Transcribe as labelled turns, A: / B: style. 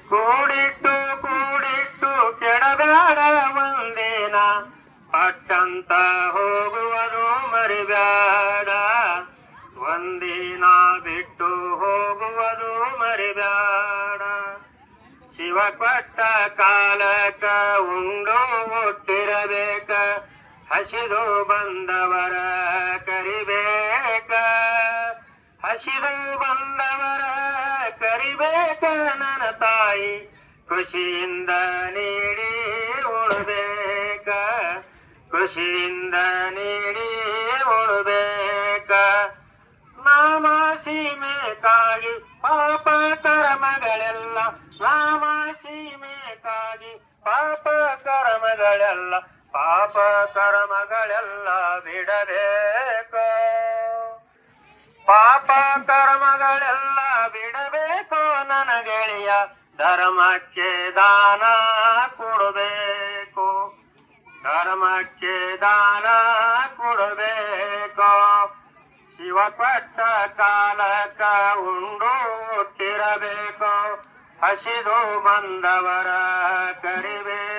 A: ಕೂಡಿಟ್ಟು ಕೂಡಿಟ್ಟು ಕೆಡಬೇಡ ಒಂದಿನ ಪಟ್ಟಂತ ಹೋಗುವುದು ಮರಿಬ್ಯಾಡ ಒಂದಿನ ಬಿಟ್ಟು ಹೋಗುವುದು ಮರಿಬ್ಯಾಡ ಶಿವ ಕೊಟ್ಟ ಕಾಲಕ ಉಂಡು ಹುಟ್ಟಿರಬೇಕ ಹಸಿದು ಬಂದವರ ಕರಿಬೇಕ ಹಸಿದು ಬಂದವರ ಕರಿಬೇಕ ನನ್ನ ತಾಯಿ ಖುಷಿಯಿಂದ ನೀಡಿ ಉಣಬೇಕ ಖುಷಿಯಿಂದ ನೀಡಿ ಉಣಬೇಕ ನಾಮ ಸೀಮೆಗಾಗಿ ಪಾಪ ಕರ್ಮಗಳೆಲ್ಲ ನಾಮ ಸೀಮೆಗಾಗಿ ಪಾಪ ಕರ್ಮಗಳೆಲ್ಲ ಪಾಪ ಕರ್ಮಗಳೆಲ್ಲ ಬಿಡಬೇಕು ಪಾಪ ಕರ್ಮಗಳೆಲ್ಲ ಬಿಡಬೇಕು ನನ್ನ ಗೆಳೆಯ ಧರ್ಮಕ್ಕೆ ದಾನ ಕೊಡಬೇಕು ಧರ್ಮಕ್ಕೆ ದಾನ ಕೊಡಬೇಕು ಶಿವ ಕೊಟ್ಟ ಕಾಲಕ ಉಂಡು ಹುಟ್ಟಿರಬೇಕು ಹಸಿದು ಬಂದವರ ಕರಿಬೇಕು